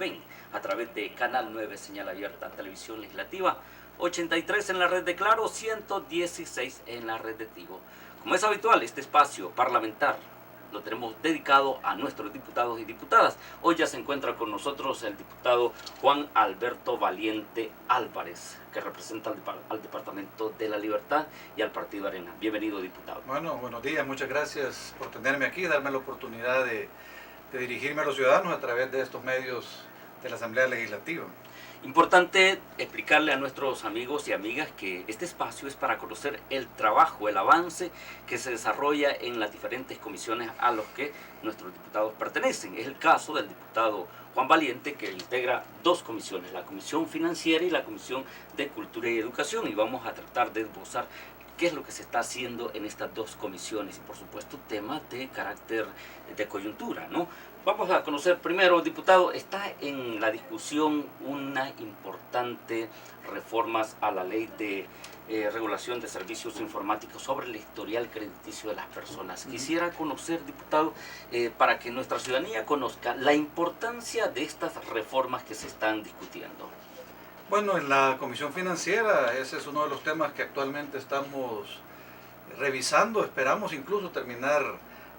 ven a través de Canal 9, señal abierta, televisión legislativa, 83 en la red de Claro, 116 en la red de Tigo. Como es habitual, este espacio parlamentar lo tenemos dedicado a nuestros diputados y diputadas. Hoy ya se encuentra con nosotros el diputado Juan Alberto Valiente Álvarez, que representa al Departamento de la Libertad y al Partido Arena. Bienvenido, diputado. Bueno, buenos días, muchas gracias por tenerme aquí, darme la oportunidad de dirigirme a los ciudadanos a través de estos medios de la Asamblea Legislativa. Importante explicarle a nuestros amigos y amigas que este espacio es para conocer el trabajo, el avance que se desarrolla en las diferentes comisiones a los que nuestros diputados pertenecen. Es el caso del diputado Juan Valiente, que integra dos comisiones, la Comisión Financiera y la Comisión de Cultura y Educación, y vamos a tratar de esbozar qué es lo que se está haciendo en estas dos comisiones y, por supuesto, temas de carácter de coyuntura, ¿no? Vamos a conocer primero, diputado, está en la discusión una importante reformas a la ley de regulación de servicios informáticos sobre el historial crediticio de las personas. Quisiera conocer, diputado, para que nuestra ciudadanía conozca la importancia de estas reformas que se están discutiendo. Bueno, en la Comisión Financiera ese es uno de los temas que actualmente estamos revisando. Esperamos incluso terminar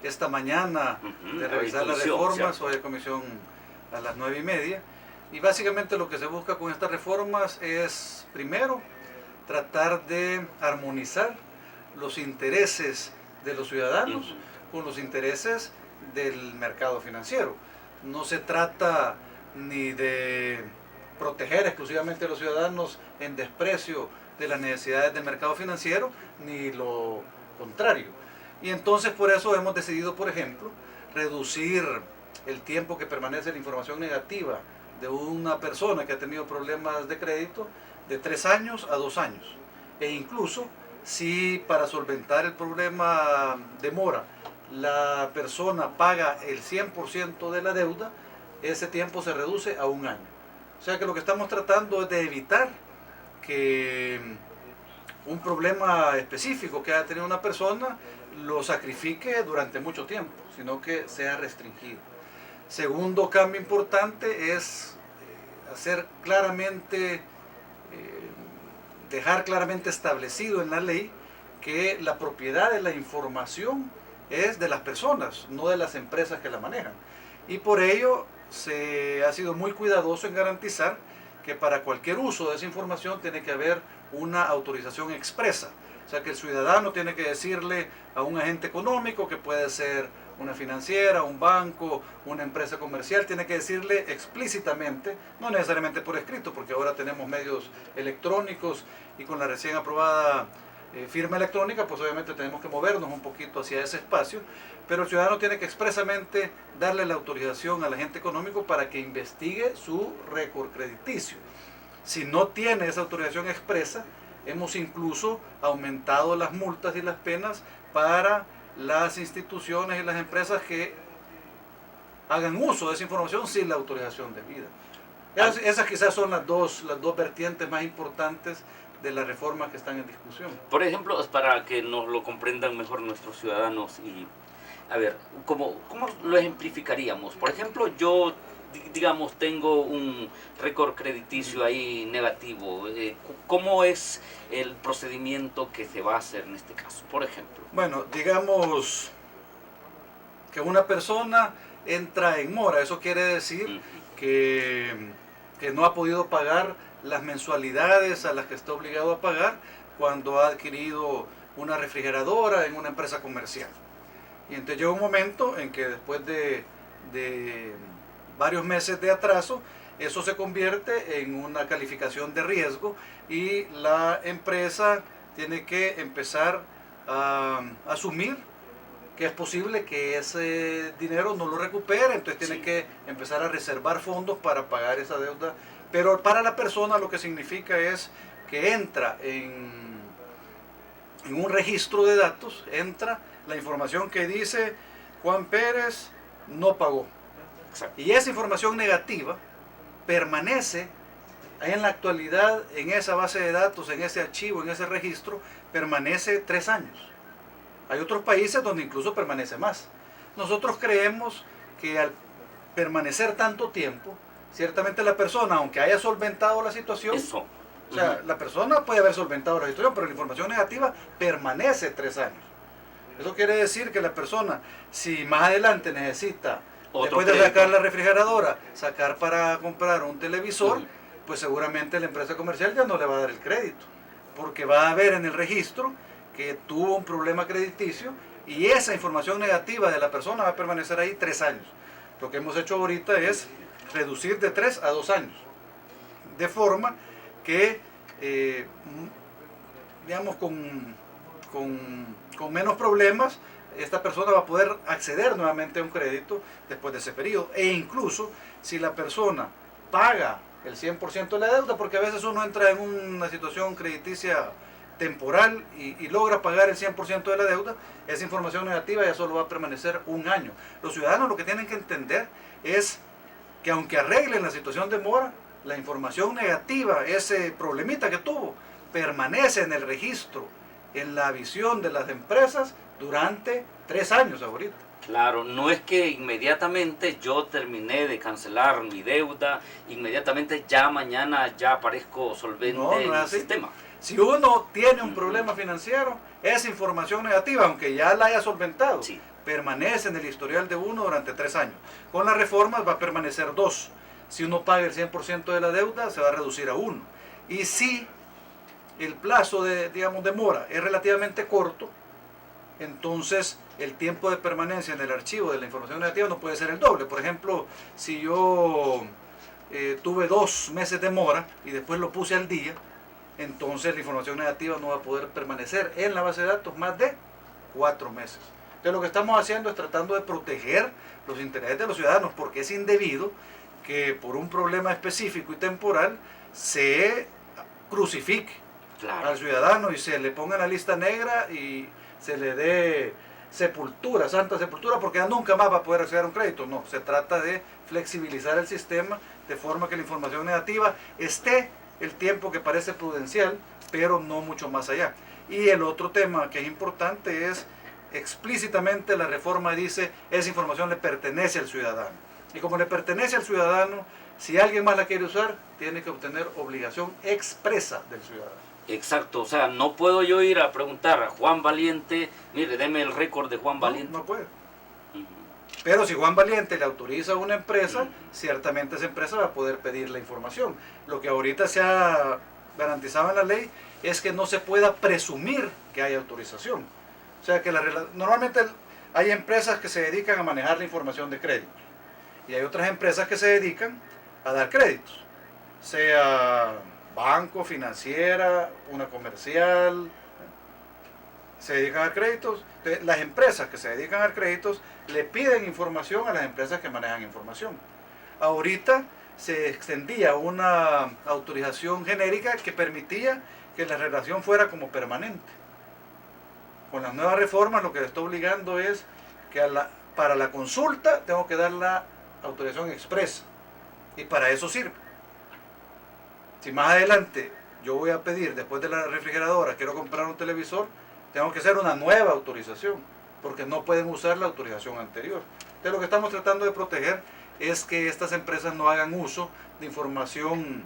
esta mañana de revisar las reformas. Hoy hay comisión a las 9:30. Y básicamente lo que se busca con estas reformas es, primero, tratar de armonizar los intereses de los ciudadanos con los intereses del mercado financiero. No se trata ni de proteger exclusivamente a los ciudadanos en desprecio de las necesidades del mercado financiero, ni lo contrario. Y entonces por eso hemos decidido, por ejemplo, reducir el tiempo que permanece la información negativa de una persona que ha tenido problemas de crédito de 3 años a 2 años. E incluso si para solventar el problema de mora la persona paga el 100% de la deuda, ese tiempo se reduce a 1 año. O sea que lo que estamos tratando es de evitar que un problema específico que haya tenido una persona lo sacrifique durante mucho tiempo, sino que sea restringido. Segundo cambio importante es hacer claramente, dejar claramente establecido en la ley que la propiedad de la información es de las personas, no de las empresas que la manejan. Y por ello se ha sido muy cuidadoso en garantizar que para cualquier uso de esa información tiene que haber una autorización expresa. O sea que el ciudadano tiene que decirle a un agente económico, que puede ser una financiera, un banco, una empresa comercial, tiene que decirle explícitamente, no necesariamente por escrito, porque ahora tenemos medios electrónicos y con la recién aprobada firma electrónica, pues obviamente tenemos que movernos un poquito hacia ese espacio, pero el ciudadano tiene que expresamente darle la autorización al agente económico para que investigue su récord crediticio. Si no tiene esa autorización expresa, hemos incluso aumentado las multas y las penas para las instituciones y las empresas que hagan uso de esa información sin la autorización debida. Esas quizás son las dos vertientes más importantes de las reformas que están en discusión. Por ejemplo, para que nos lo comprendan mejor nuestros ciudadanos, y a ver, ¿cómo lo ejemplificaríamos? Por ejemplo, yo, digamos, tengo un récord crediticio ahí negativo. ¿Cómo es el procedimiento que se va a hacer en este caso, por ejemplo? Bueno, digamos que una persona entra en mora. Eso quiere decir que no ha podido pagar las mensualidades a las que está obligado a pagar cuando ha adquirido una refrigeradora en una empresa comercial. Y entonces llega un momento en que después de varios meses de atraso, eso se convierte en una calificación de riesgo y la empresa tiene que empezar a asumir que es posible que ese dinero no lo recupere, entonces tiene que empezar a reservar fondos para pagar esa deuda. Pero para la persona lo que significa es que entra en un registro de datos, entra la información que dice Juan Pérez no pagó. Exacto. Y esa información negativa permanece en la actualidad en esa base de datos, en ese archivo, en ese registro, permanece 3 años. Hay otros países donde incluso permanece más. Nosotros creemos que al permanecer tanto tiempo, ciertamente la persona, aunque haya solventado la situación, Eso. o sea, la persona puede haber solventado la situación, pero la información negativa permanece 3 años. Eso quiere decir que la persona, si más adelante necesita, después de sacar la refrigeradora, sacar para comprar un televisor, pues seguramente la empresa comercial ya no le va a dar el crédito, porque va a ver en el registro que tuvo un problema crediticio y esa información negativa de la persona va a permanecer ahí 3 años. Lo que hemos hecho ahorita es reducir de 3 a 2 años, de forma que, digamos, con menos problemas, esta persona va a poder acceder nuevamente a un crédito después de ese periodo. E incluso si la persona paga el 100% de la deuda, porque a veces uno entra en una situación crediticia temporal y logra pagar el 100% de la deuda, esa información negativa ya solo va a permanecer 1 año. Los ciudadanos lo que tienen que entender es que aunque arreglen la situación de mora, la información negativa, ese problemita que tuvo, permanece en el registro, en la visión de las empresas durante 3 años ahorita. Claro, no es que inmediatamente yo terminé de cancelar mi deuda, inmediatamente ya mañana ya aparezco solvente en el sistema. Si uno tiene un problema financiero, esa información negativa, aunque ya la haya solventado, permanece en el historial de uno durante 3 años. Con las reformas va a permanecer 2. Si uno paga el 100% de la deuda, se va a reducir a 1. Y si el plazo de mora es relativamente corto, entonces el tiempo de permanencia en el archivo de la información negativa no puede ser el doble. Por ejemplo, si yo tuve 2 meses de mora y después lo puse al día, entonces la información negativa no va a poder permanecer en la base de datos más de 4 meses. Entonces lo que estamos haciendo es tratando de proteger los intereses de los ciudadanos, porque es indebido que por un problema específico y temporal se crucifique al ciudadano y se le ponga en la lista negra y se le dé sepultura, santa sepultura, porque ya nunca más va a poder acceder a un crédito. No, se trata de flexibilizar el sistema de forma que la información negativa esté el tiempo que parece prudencial, pero no mucho más allá. Y el otro tema que es importante es, explícitamente la reforma dice, esa información le pertenece al ciudadano. Y como le pertenece al ciudadano, si alguien más la quiere usar, tiene que obtener obligación expresa del ciudadano. Exacto, o sea, no puedo yo ir a preguntar a Juan Valiente, mire, deme el récord de Juan Valiente. No puede. Pero si Juan Valiente le autoriza a una empresa, ciertamente esa empresa va a poder pedir la información. Lo que ahorita se ha garantizado en la ley es que no se pueda presumir que hay autorización. O sea, que normalmente hay empresas que se dedican a manejar la información de créditos y hay otras empresas que se dedican a dar créditos, sea banco, financiera, una comercial, se dedican a dar créditos. Entonces, las empresas que se dedican a dar créditos le piden información a las empresas que manejan información. Ahorita se extendía una autorización genérica que permitía que la relación fuera como permanente. Con las nuevas reformas lo que le está obligando es que para la consulta tengo que dar la autorización expresa y para eso sirve. Si más adelante yo voy a pedir, después de la refrigeradora, quiero comprar un televisor, tengo que hacer una nueva autorización, porque no pueden usar la autorización anterior. Entonces lo que estamos tratando de proteger es que estas empresas no hagan uso de información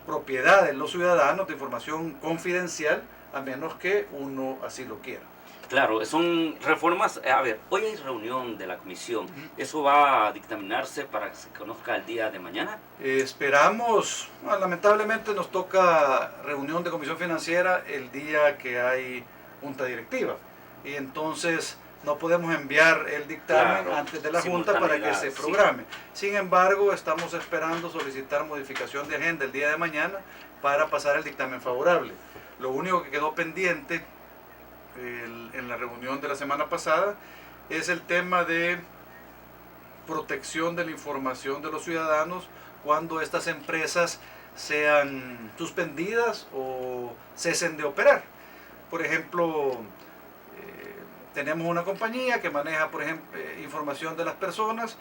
propiedad de los ciudadanos, de información confidencial, a menos que uno así lo quiera. Claro, son reformas. A ver, hoy hay reunión de la comisión. ¿Eso va a dictaminarse para que se conozca el día de mañana? Esperamos. Lamentablemente nos toca reunión de comisión financiera el día que hay junta directiva. Y entonces no podemos enviar el dictamen antes de la junta para que se programe. Sí. Sin embargo, estamos esperando solicitar modificación de agenda el día de mañana para pasar el dictamen favorable. Lo único que quedó pendiente en la reunión de la semana pasada es el tema de protección de la información de los ciudadanos cuando estas empresas sean suspendidas o cesen de operar. Por ejemplo, tenemos una compañía que maneja, por ejemplo, información de las personas.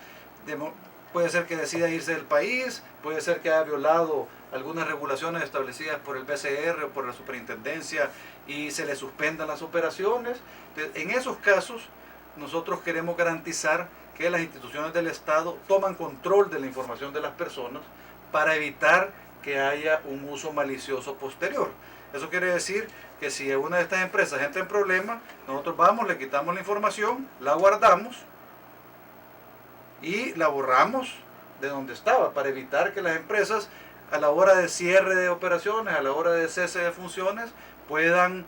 Puede ser que decida irse del país, puede ser que haya violado algunas regulaciones establecidas por el BCR o por la superintendencia y se le suspendan las operaciones. Entonces, en esos casos, nosotros queremos garantizar que las instituciones del Estado toman control de la información de las personas para evitar que haya un uso malicioso posterior. Eso quiere decir que si una de estas empresas entra en problemas, nosotros vamos, le quitamos la información, la guardamos y la borramos de donde estaba, para evitar que las empresas a la hora de cierre de operaciones, a la hora de cese de funciones, puedan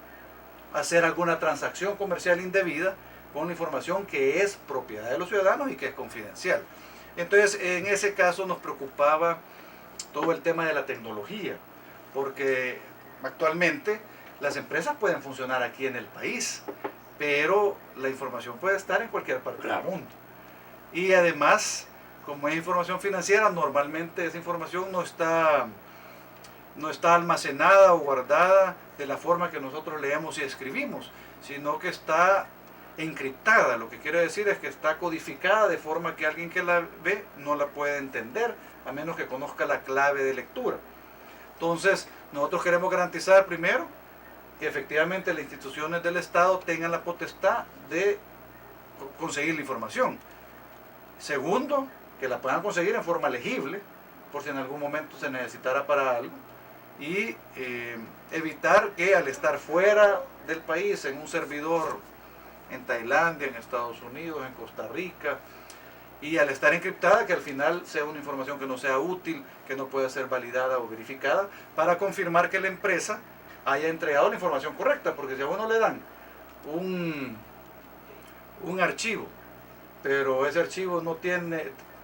hacer alguna transacción comercial indebida con la información que es propiedad de los ciudadanos y que es confidencial. Entonces, en ese caso nos preocupaba todo el tema de la tecnología, porque actualmente las empresas pueden funcionar aquí en el país, pero la información puede estar en cualquier parte del mundo. Y además, como es información financiera, normalmente esa información no está almacenada o guardada de la forma que nosotros leemos y escribimos, sino que está encriptada. Lo que quiere decir es que está codificada de forma que alguien que la ve no la puede entender, a menos que conozca la clave de lectura. Entonces, nosotros queremos garantizar primero que efectivamente las instituciones del Estado tengan la potestad de conseguir la información. Segundo, que la puedan conseguir en forma legible, por si en algún momento se necesitara para algo. Y evitar que al estar fuera del país, en un servidor en Tailandia, en Estados Unidos, en Costa Rica, y al estar encriptada, que al final sea una información que no sea útil, que no pueda ser validada o verificada, para confirmar que la empresa haya entregado la información correcta, porque si a uno le dan un archivo, pero ese archivo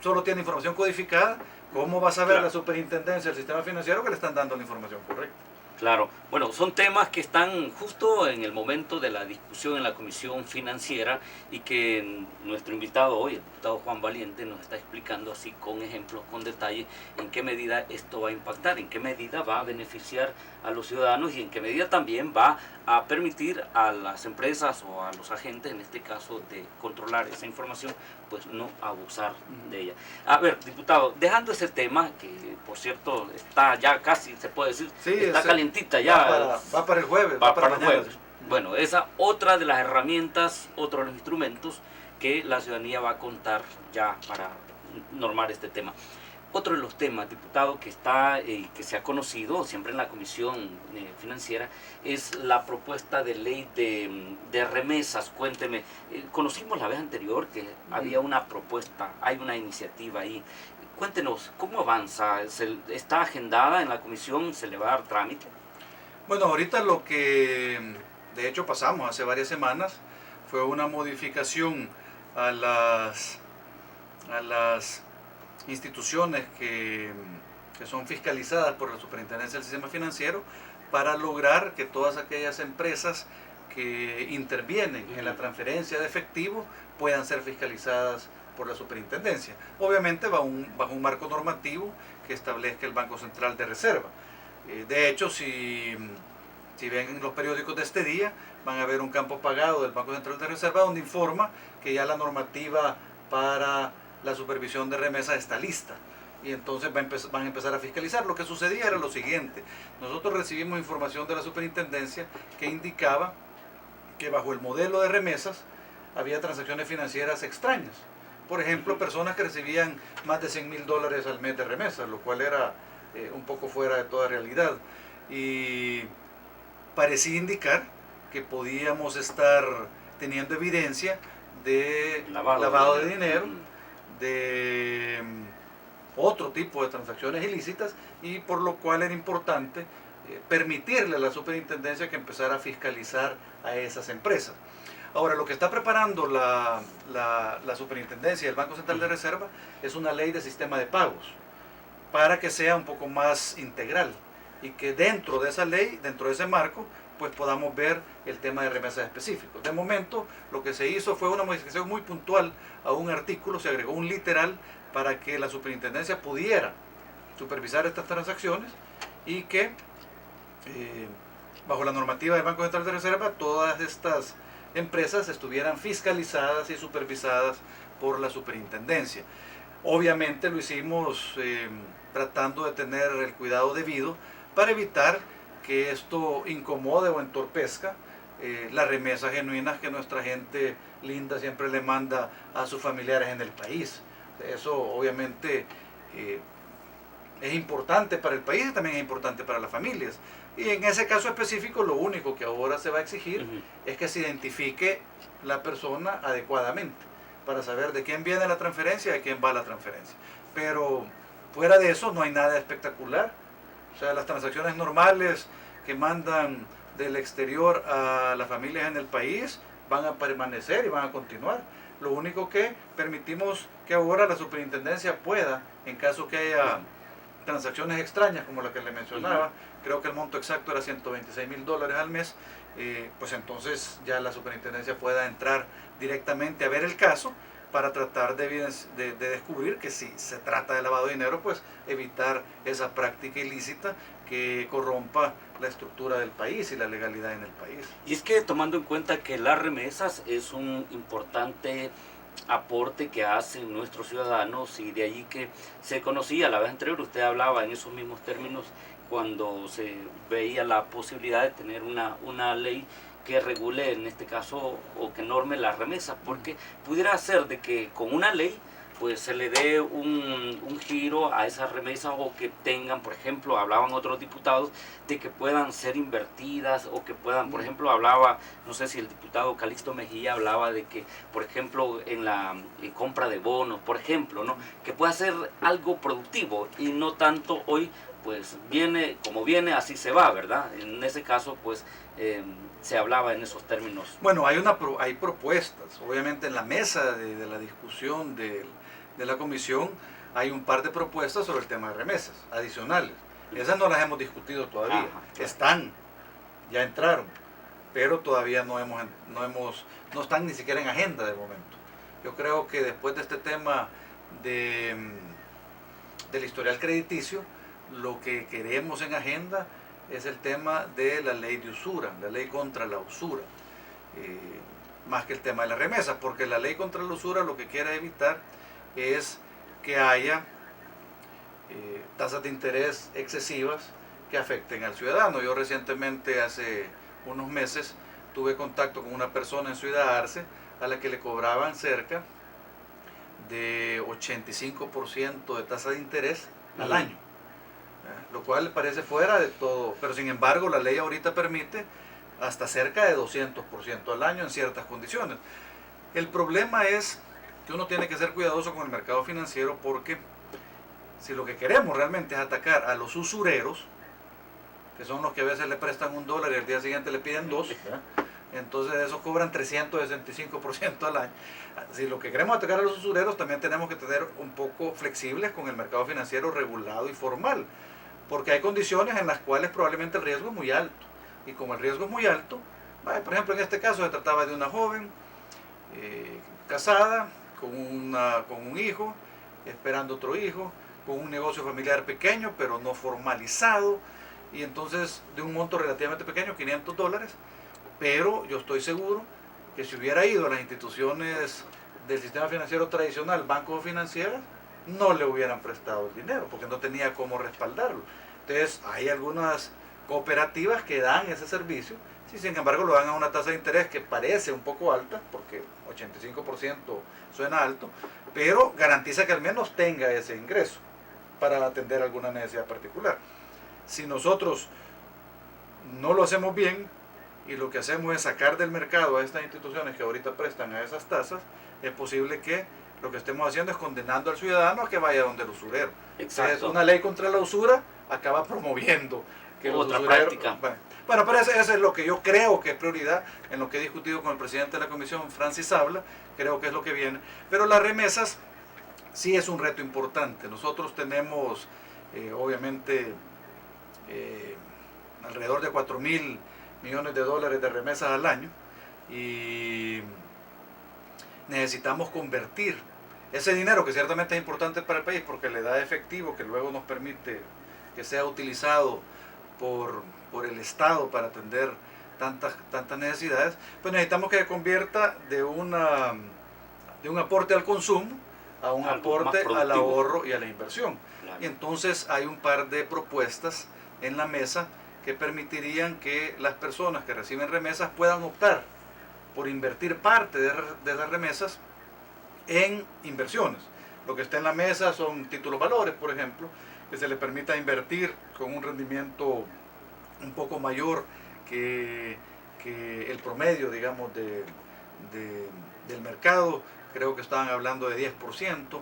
solo tiene información codificada, ¿cómo va a saber la superintendencia del sistema financiero que le están dando la información correcta? Claro, bueno, son temas que están justo en el momento de la discusión en la Comisión Financiera y que nuestro invitado hoy, el diputado Juan Valiente, nos está explicando así con ejemplos, con detalle, en qué medida esto va a impactar, en qué medida va a beneficiar a los ciudadanos y en qué medida también va a permitir a las empresas o a los agentes, en este caso, de controlar esa información, pues no abusar de ella. A ver, diputado, dejando ese tema, que por cierto está ya casi, se puede decir, sí, está calientita ya. Va para el jueves, va para el jueves. Bueno, esa otra de las herramientas, otro de los instrumentos que la ciudadanía va a contar ya para normar este tema. Otro de los temas, diputado, que está que se ha conocido siempre en la Comisión Financiera es la propuesta de ley de remesas. Cuénteme, conocimos la vez anterior que había una propuesta, hay una iniciativa ahí. Cuéntenos, ¿cómo avanza? ¿Está agendada en la Comisión? ¿Se le va a dar trámite? Bueno, ahorita lo que de hecho pasamos hace varias semanas fue una modificación a las instituciones que son fiscalizadas por la Superintendencia del Sistema Financiero, para lograr que todas aquellas empresas que intervienen en la transferencia de efectivo puedan ser fiscalizadas por la Superintendencia. Obviamente bajo un marco normativo que establezca el Banco Central de Reserva. De hecho, si ven los periódicos de este día, van a ver un campo pagado del Banco Central de Reserva donde informa que ya la normativa para la supervisión de remesas está lista, y entonces van a empezar a fiscalizar. Lo que sucedía era lo siguiente: nosotros recibimos información de la superintendencia que indicaba que bajo el modelo de remesas había transacciones financieras extrañas. Por ejemplo, personas que recibían más de $100,000 al mes de remesas, lo cual era un poco fuera de toda realidad, y parecía indicar que podíamos estar teniendo evidencia de lavado de dinero, de otro tipo de transacciones ilícitas, y por lo cual era importante permitirle a la superintendencia que empezara a fiscalizar a esas empresas. Ahora, lo que está preparando la superintendencia y el Banco Central de Reserva es una ley de sistema de pagos, para que sea un poco más integral y que dentro de esa ley, dentro de ese marco, pues podamos ver el tema de remesas específicos. De momento, lo que se hizo fue una modificación muy puntual a un artículo, se agregó un literal para que la superintendencia pudiera supervisar estas transacciones y que, bajo la normativa del Banco Central de Reserva, todas estas empresas estuvieran fiscalizadas y supervisadas por la superintendencia. Obviamente lo hicimos tratando de tener el cuidado debido para evitar que esto incomode o entorpezca las remesas genuinas que nuestra gente linda siempre le manda a sus familiares en el país. Eso obviamente es importante para el país y también es importante para las familias. Y en ese caso específico lo único que ahora se va a exigir es que se identifique la persona adecuadamente para saber de quién viene la transferencia y de quién va la transferencia. Pero fuera de eso no hay nada espectacular. O sea, las transacciones normales que mandan del exterior a las familias en el país van a permanecer y van a continuar. Lo único que permitimos que ahora la superintendencia pueda, en caso que haya transacciones extrañas como la que le mencionaba, creo que el monto exacto era $126,000 al mes, pues entonces ya la superintendencia pueda entrar directamente a ver el caso para tratar de descubrir que si se trata de lavado de dinero, pues evitar esa práctica ilícita que corrompa la estructura del país y la legalidad en el país. Y es que tomando en cuenta que las remesas es un importante aporte que hacen nuestros ciudadanos, y de allí que se conocía la vez anterior, usted hablaba en esos mismos términos cuando se veía la posibilidad de tener una ley que regule en este caso o que norme las remesas, porque pudiera ser de que con una ley pues se le dé un giro a esas remesas, o que tengan, por ejemplo, hablaban otros diputados de que puedan ser invertidas, o que puedan, por ejemplo, hablaba, no sé si el diputado Calixto Mejía hablaba de que, por ejemplo, en la compra de bonos, por ejemplo, ¿no?, que pueda ser algo productivo y no tanto hoy, pues viene como viene, así se va, ¿verdad? En ese caso, pues se hablaba en esos términos. Bueno, hay propuestas, obviamente en la mesa de la discusión de la comisión hay un par de propuestas sobre el tema de remesas adicionales. Esas no las hemos discutido todavía. Ajá, claro. Están, ya entraron, pero todavía no están ni siquiera en agenda de momento. Yo creo que después de este tema del historial crediticio, lo que queremos en agenda es el tema de la ley de usura, la ley contra la usura, más que el tema de las remesas, porque la ley contra la usura lo que quiere evitar es que haya tasas de interés excesivas que afecten al ciudadano. Yo recientemente, hace unos meses, tuve contacto con una persona en Ciudad Arce a la que le cobraban cerca de 85% de tasa de interés al año, lo cual parece fuera de todo, pero sin embargo la ley ahorita permite hasta cerca de 200% al año en ciertas condiciones. El problema es que uno tiene que ser cuidadoso con el mercado financiero, porque si lo que queremos realmente es atacar a los usureros, que son los que a veces le prestan $1 y al día siguiente le piden 2, ¿verdad? Entonces esos cobran 365% al año. Si lo que queremos atacar a los usureros, también tenemos que tener un poco flexibles con el mercado financiero regulado y formal, porque hay condiciones en las cuales probablemente el riesgo es muy alto, y como el riesgo es muy alto, por ejemplo en este caso se trataba de una joven casada con un hijo, esperando otro hijo, con un negocio familiar pequeño pero no formalizado, y entonces de un monto relativamente pequeño, $500, pero yo estoy seguro que si hubiera ido a las instituciones del sistema financiero tradicional, bancos o financieras, no le hubieran prestado el dinero porque no tenía cómo respaldarlo. Entonces hay algunas cooperativas que dan ese servicio, si sin embargo lo dan a una tasa de interés que parece un poco alta, porque 85% suena alto, pero garantiza que al menos tenga ese ingreso para atender alguna necesidad particular. Si nosotros no lo hacemos bien y lo que hacemos es sacar del mercado a estas instituciones que ahorita prestan a esas tasas, es posible que lo que estemos haciendo es condenando al ciudadano a que vaya donde el usurero. Exacto. Entonces, una ley contra la usura acaba promoviendo que otra los usureros, práctica. Bueno, pero eso es lo que yo creo que es prioridad, en lo que he discutido con el presidente de la comisión, Francis Habla, creo que es lo que viene. Pero las remesas sí es un reto importante. Nosotros tenemos, obviamente, alrededor de $4,000 millones de remesas al año, y necesitamos convertir ese dinero, que ciertamente es importante para el país porque le da efectivo que luego nos permite que sea utilizado por el Estado para atender tantas necesidades, pues necesitamos que se convierta de un aporte al consumo a un aporte al ahorro y a la inversión. Claro. Y entonces hay un par de propuestas en la mesa que permitirían que las personas que reciben remesas puedan optar por invertir parte de esas remesas en inversiones. Lo que está en la mesa son títulos valores, por ejemplo, que se le permita invertir con un rendimiento un poco mayor que el promedio, digamos, del mercado. Creo que estaban hablando de 10%,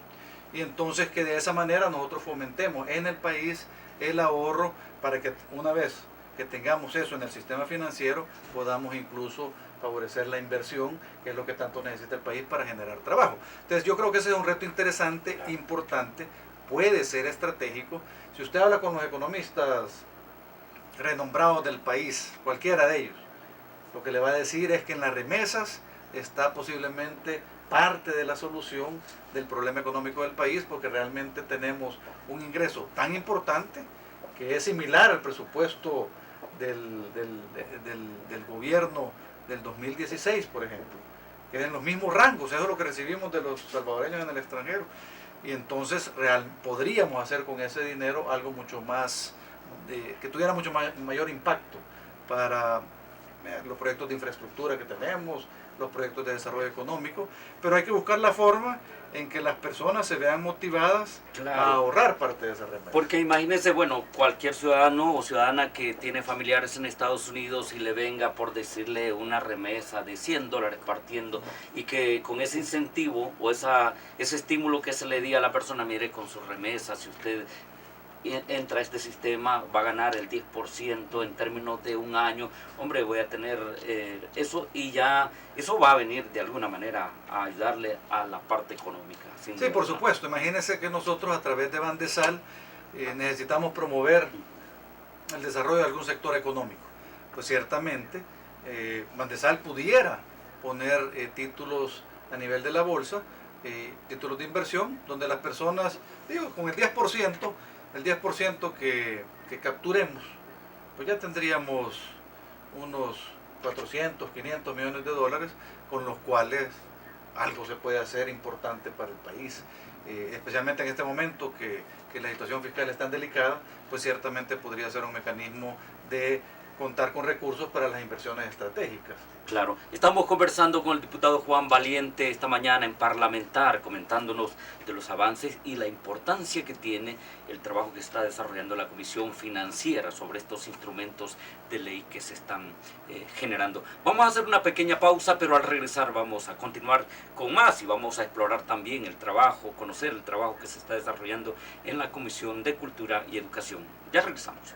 y entonces que de esa manera nosotros fomentemos en el país el ahorro para que una vez que tengamos eso en el sistema financiero podamos incluso favorecer la inversión, que es lo que tanto necesita el país para generar trabajo. Entonces yo creo que ese es un reto interesante, importante, puede ser estratégico. Si usted habla con los economistas renombrados del país, cualquiera de ellos, lo que le va a decir es que en las remesas está posiblemente parte de la solución del problema económico del país, porque realmente tenemos un ingreso tan importante que es similar al presupuesto del gobierno del 2016, por ejemplo, que es en los mismos rangos, eso es lo que recibimos de los salvadoreños en el extranjero, y entonces podríamos hacer con ese dinero algo mucho más, que tuviera mucho mayor impacto para los proyectos de infraestructura que tenemos, los proyectos de desarrollo económico, pero hay que buscar la forma en que las personas se vean motivadas a ahorrar parte de esa remesa. Porque imagínense, bueno, cualquier ciudadano o ciudadana que tiene familiares en Estados Unidos y le venga por decirle una remesa de $100 partiendo, y que con ese incentivo o ese estímulo que se le diga a la persona, mire, con su remesa, si usted entra a este sistema, va a ganar el 10% en términos de un año, hombre, voy a tener eso, y ya eso va a venir de alguna manera a ayudarle a la parte económica. Sí, por supuesto. Imagínense que nosotros a través de Bandesal necesitamos promover el desarrollo de algún sector económico. Pues ciertamente Bandesal pudiera poner títulos a nivel de la bolsa, títulos de inversión, donde las personas, digo, con el 10% que capturemos, pues ya tendríamos unos 400, 500 millones de dólares, con los cuales algo se puede hacer importante para el país, especialmente en este momento que la situación fiscal es tan delicada, pues ciertamente podría ser un mecanismo de contar con recursos para las inversiones estratégicas. Claro, estamos conversando con el diputado Juan Valiente esta mañana en Parlamentar, comentándonos de los avances y la importancia que tiene el trabajo que está desarrollando la Comisión Financiera sobre estos instrumentos de ley que se están generando. Vamos a hacer una pequeña pausa, pero al regresar vamos a continuar con más y vamos a explorar también el trabajo, conocer el trabajo que se está desarrollando en la Comisión de Cultura y Educación. Ya regresamos.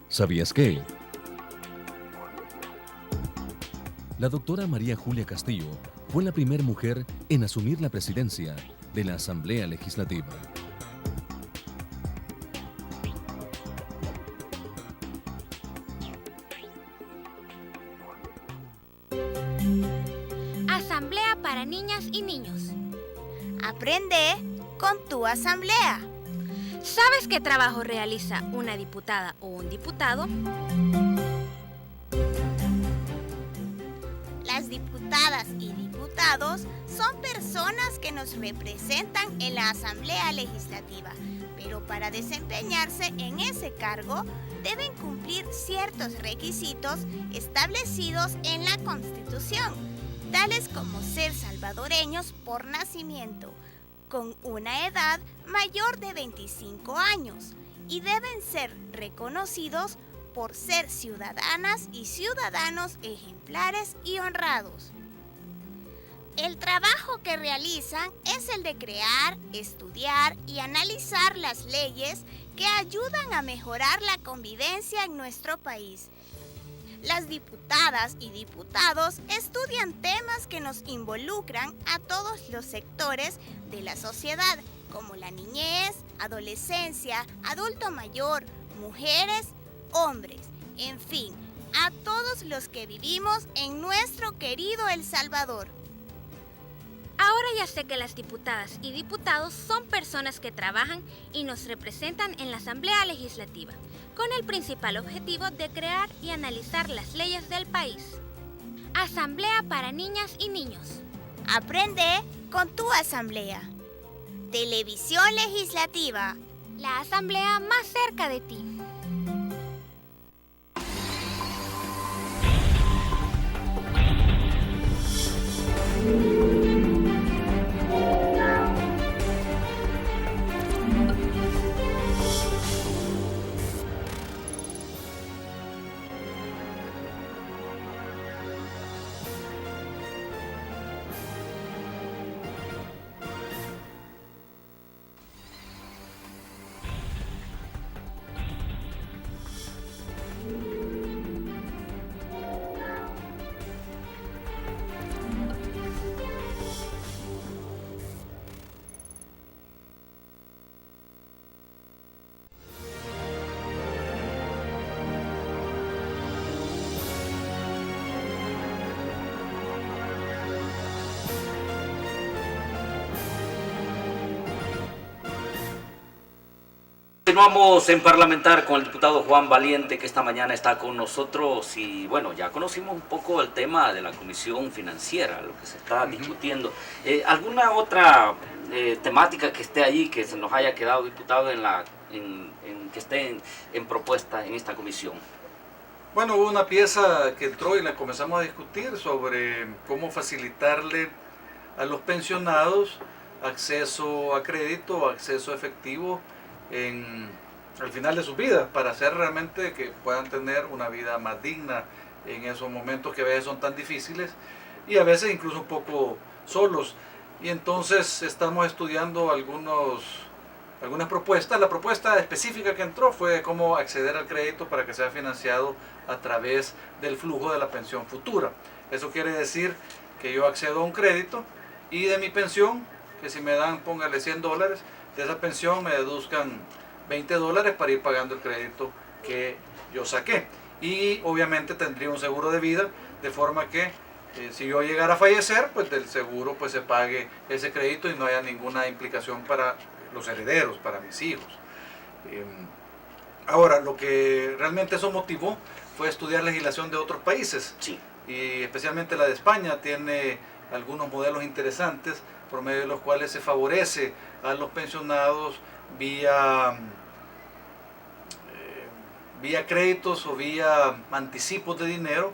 ¿Sabías qué? La doctora María Julia Castillo fue la primera mujer en asumir la presidencia de la Asamblea Legislativa. Asamblea para niñas y niños. Aprende con tu asamblea. ¿Sabes qué trabajo realiza una diputada o un diputado? Las diputadas y diputados son personas que nos representan en la Asamblea Legislativa, pero para desempeñarse en ese cargo deben cumplir ciertos requisitos establecidos en la Constitución, tales como ser salvadoreños por nacimiento, con una edad mayor de 25 años, y deben ser reconocidos por ser ciudadanas y ciudadanos ejemplares y honrados. El trabajo que realizan es el de crear, estudiar y analizar las leyes que ayudan a mejorar la convivencia en nuestro país. Las diputadas y diputados estudian temas que nos involucran a todos los sectores de la sociedad, como la niñez, adolescencia, adulto mayor, mujeres, hombres, en fin, a todos los que vivimos en nuestro querido El Salvador. Ahora ya sé que las diputadas y diputados son personas que trabajan y nos representan en la Asamblea Legislativa, con el principal objetivo de crear y analizar las leyes del país. Asamblea para niñas y niños. Aprende con tu asamblea. Televisión Legislativa, La asamblea más cerca de ti. Continuamos en Parlamentar con el diputado Juan Valiente, que esta mañana está con nosotros, y bueno, ya conocimos un poco el tema de la Comisión Financiera, lo que se está discutiendo. ¿Alguna otra temática que esté allí, que se nos haya quedado, diputado, que esté en propuesta en esta comisión? Bueno, hubo una pieza que entró y la comenzamos a discutir sobre cómo facilitarle a los pensionados acceso a crédito, acceso efectivo al final de sus vidas, para hacer realmente que puedan tener una vida más digna en esos momentos que a veces son tan difíciles y a veces incluso un poco solos. Y entonces estamos estudiando algunas propuestas. La propuesta específica que entró fue cómo acceder al crédito para que sea financiado a través del flujo de la pensión futura. Eso quiere decir que yo accedo a un crédito y de mi pensión, que si me dan, póngale $100, de esa pensión me deduzcan $20 para ir pagando el crédito que yo saqué. Y obviamente tendría un seguro de vida, de forma que si yo llegara a fallecer, pues del seguro pues se pague ese crédito y no haya ninguna implicación para los herederos, para mis hijos. Ahora, lo que realmente eso motivó fue estudiar legislación de otros países. Sí. Y especialmente la de España tiene algunos modelos interesantes por medio de los cuales se favorece a los pensionados vía créditos o vía anticipos de dinero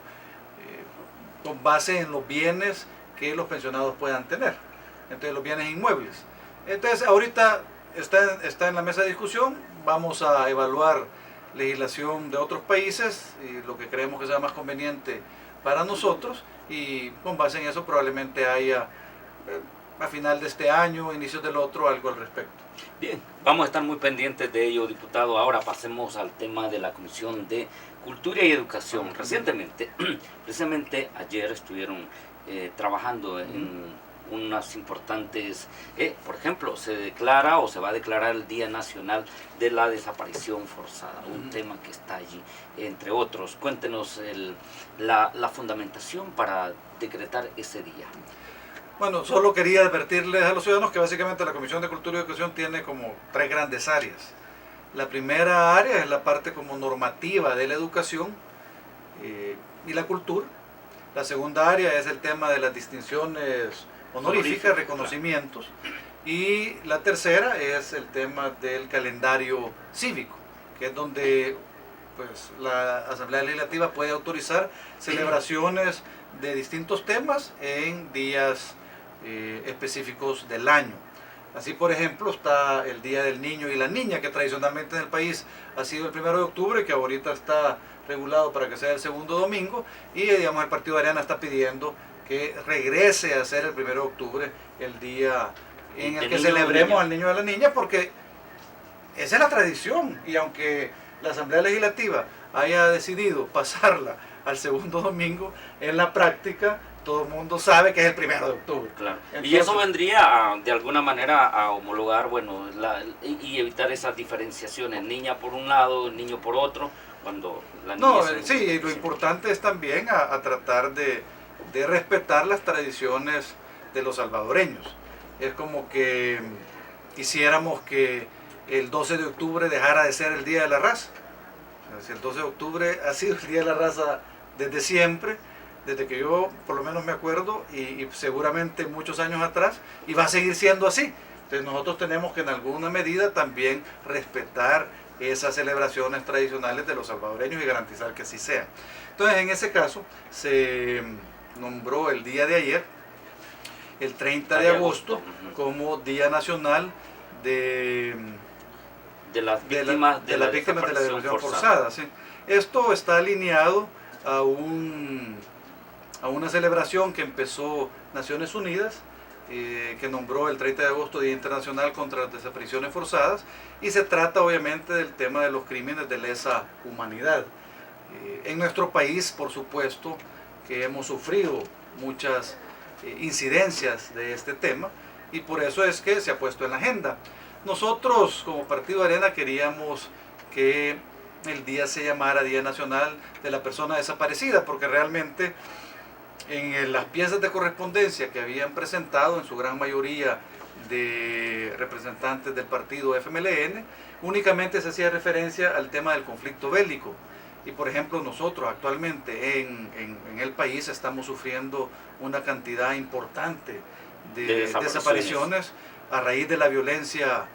con base en los bienes que los pensionados puedan tener, entonces los bienes inmuebles. Entonces ahorita está en la mesa de discusión, vamos a evaluar legislación de otros países y lo que creemos que sea más conveniente para nosotros, y con base en eso probablemente haya a final de este año, inicios del otro, algo al respecto. Bien, vamos a estar muy pendientes de ello, diputado. Ahora pasemos al tema de la Comisión de Cultura y Educación. Recientemente, precisamente ayer, estuvieron trabajando en unas importantes, por ejemplo, se declara o se va a declarar el Día Nacional de la Desaparición Forzada, un tema que está allí, entre otros. Cuéntenos la fundamentación para decretar ese día. Bueno, solo quería advertirles a los ciudadanos que básicamente la Comisión de Cultura y Educación tiene como 3 grandes áreas. La primera área es la parte como normativa de la educación y la cultura. La segunda área es el tema de las distinciones honoríficas, reconocimientos. Y la tercera es el tema del calendario cívico, que es donde pues, la Asamblea Legislativa puede autorizar celebraciones de distintos temas en días específicos del año. Así, por ejemplo, está el Día del Niño y la Niña, que tradicionalmente en el país ha sido el 1 de octubre, que ahorita está regulado para que sea el segundo domingo, y digamos el Partido de Ariana está pidiendo que regrese a ser el 1 de octubre el día en el que celebremos al niño y a la niña, porque esa es la tradición, y aunque la Asamblea Legislativa haya decidido pasarla al segundo domingo, en la práctica todo el mundo sabe que es el 1 de octubre. Claro. Entonces, y eso vendría de alguna manera a homologar, bueno, y evitar esas diferenciaciones, niña por un lado, niño por otro, cuando la niña... No, sí, lo importante es también a tratar de respetar las tradiciones de los salvadoreños. Es como que quisiéramos que el 12 de octubre dejara de ser el Día de la Raza. Si el 12 de octubre ha sido el Día de la Raza desde siempre, desde que yo por lo menos me acuerdo, y seguramente muchos años atrás, y va a seguir siendo así. Entonces nosotros tenemos que en alguna medida también respetar esas celebraciones tradicionales de los salvadoreños y garantizar que así sea. Entonces en ese caso se nombró el día de ayer, el 30 de agosto, como Día Nacional de las víctimas de la desaparición forzada. ¿Sí? Esto está alineado a una celebración que empezó Naciones Unidas, que nombró el 30 de agosto Día Internacional contra las Desapariciones Forzadas, y se trata obviamente del tema de los crímenes de lesa humanidad. En nuestro país, por supuesto, que hemos sufrido muchas incidencias de este tema, y por eso es que se ha puesto en la agenda. Nosotros como Partido Arena queríamos que el día se llamara Día Nacional de la Persona Desaparecida, porque realmente en las piezas de correspondencia que habían presentado, en su gran mayoría de representantes del partido FMLN, únicamente se hacía referencia al tema del conflicto bélico. Y por ejemplo, nosotros actualmente en el país estamos sufriendo una cantidad importante de desapariciones a raíz de la violencia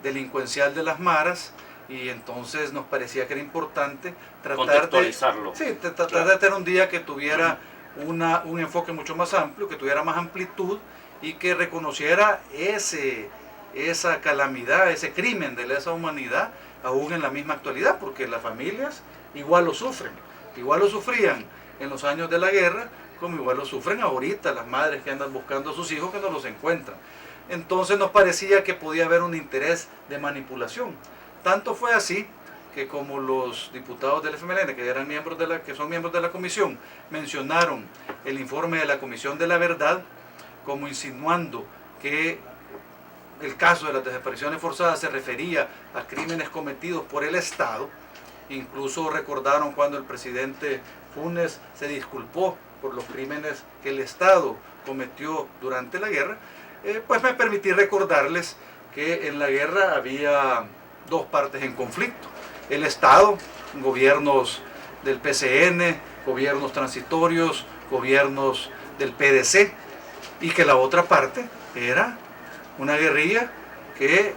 delincuencial de las maras, y entonces nos parecía que era importante tratar de tener un día que tuviera un enfoque mucho más amplio, que tuviera más amplitud y que reconociera esa calamidad, ese crimen de lesa humanidad aún en la misma actualidad, porque las familias igual lo sufren, igual lo sufrían en los años de la guerra, como igual lo sufren ahorita las madres que andan buscando a sus hijos que no los encuentran. Entonces nos parecía que podía haber un interés de manipulación. Tanto fue así que como los diputados del FMLN, que son miembros de la comisión, mencionaron el informe de la Comisión de la Verdad como insinuando que el caso de las desapariciones forzadas se refería a crímenes cometidos por el Estado. Incluso recordaron cuando el presidente Funes se disculpó por los crímenes que el Estado cometió durante la guerra. Pues me permití recordarles que en la guerra había dos partes en conflicto: el Estado, gobiernos del PCN, gobiernos transitorios, gobiernos del PDC, y que la otra parte era una guerrilla que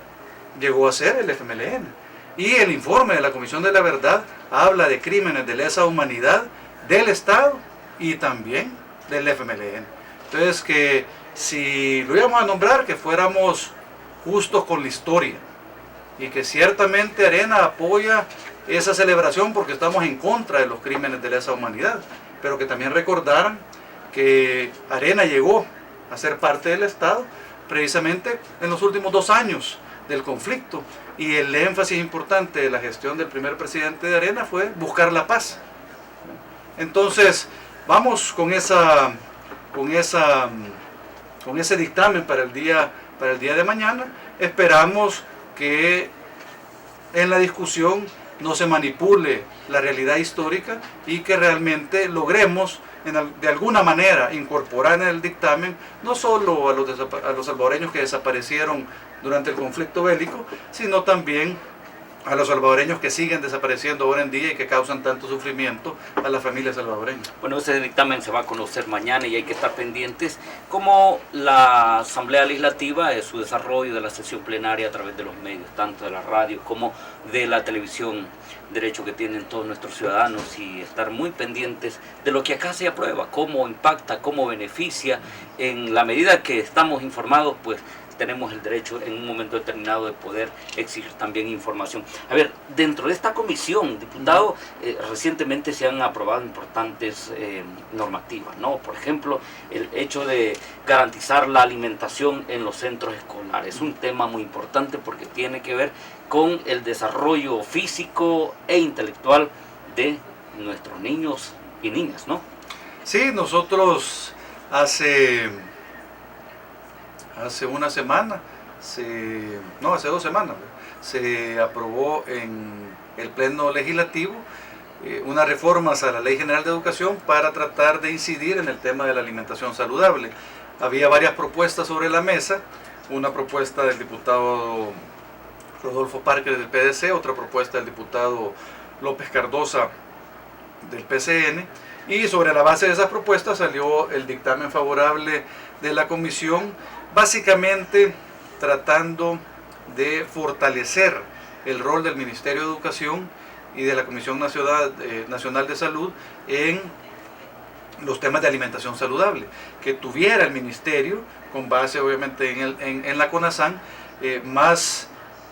llegó a ser el FMLN. Y el informe de la Comisión de la Verdad habla de crímenes de lesa humanidad del Estado y también del FMLN. Entonces, que si lo íbamos a nombrar, que fuéramos justos con la historia, y que ciertamente Arena apoya esa celebración porque estamos en contra de los crímenes de lesa humanidad, pero que también recordaran que Arena llegó a ser parte del Estado precisamente en los últimos 2 años del conflicto, y el énfasis importante de la gestión del primer presidente de Arena fue buscar la paz. Entonces vamos con ese dictamen para el día de mañana. Esperamos que en la discusión no se manipule la realidad histórica y que realmente logremos de alguna manera incorporar en el dictamen no solo a los salvadoreños que desaparecieron durante el conflicto bélico, sino también a los salvadoreños que siguen desapareciendo ahora en día y que causan tanto sufrimiento a las familias salvadoreñas. Bueno, ese dictamen se va a conocer mañana y hay que estar pendientes como la Asamblea Legislativa de su desarrollo de la sesión plenaria a través de los medios, tanto de la radio como de la televisión, derecho que tienen todos nuestros ciudadanos, y estar muy pendientes de lo que acá se aprueba, cómo impacta, cómo beneficia. En la medida que estamos informados, pues tenemos el derecho en un momento determinado de poder exigir también información. A ver, dentro de esta comisión, diputado, recientemente se han aprobado importantes normativas, ¿no? Por ejemplo, el hecho de garantizar la alimentación en los centros escolares. Es un tema muy importante porque tiene que ver con el desarrollo físico e intelectual de nuestros niños y niñas, ¿no? Sí, nosotros hace 2 semanas, se aprobó en el Pleno Legislativo unas reformas a la Ley General de Educación para tratar de incidir en el tema de la alimentación saludable. Había varias propuestas sobre la mesa, una propuesta del diputado Rodolfo Parker del PDC, otra propuesta del diputado López Cardosa del PCN, y sobre la base de esas propuestas salió el dictamen favorable de la comisión, básicamente tratando de fortalecer el rol del Ministerio de Educación y de la Comisión Nacional de Salud en los temas de alimentación saludable, que tuviera el Ministerio, con base obviamente en la CONASAN, más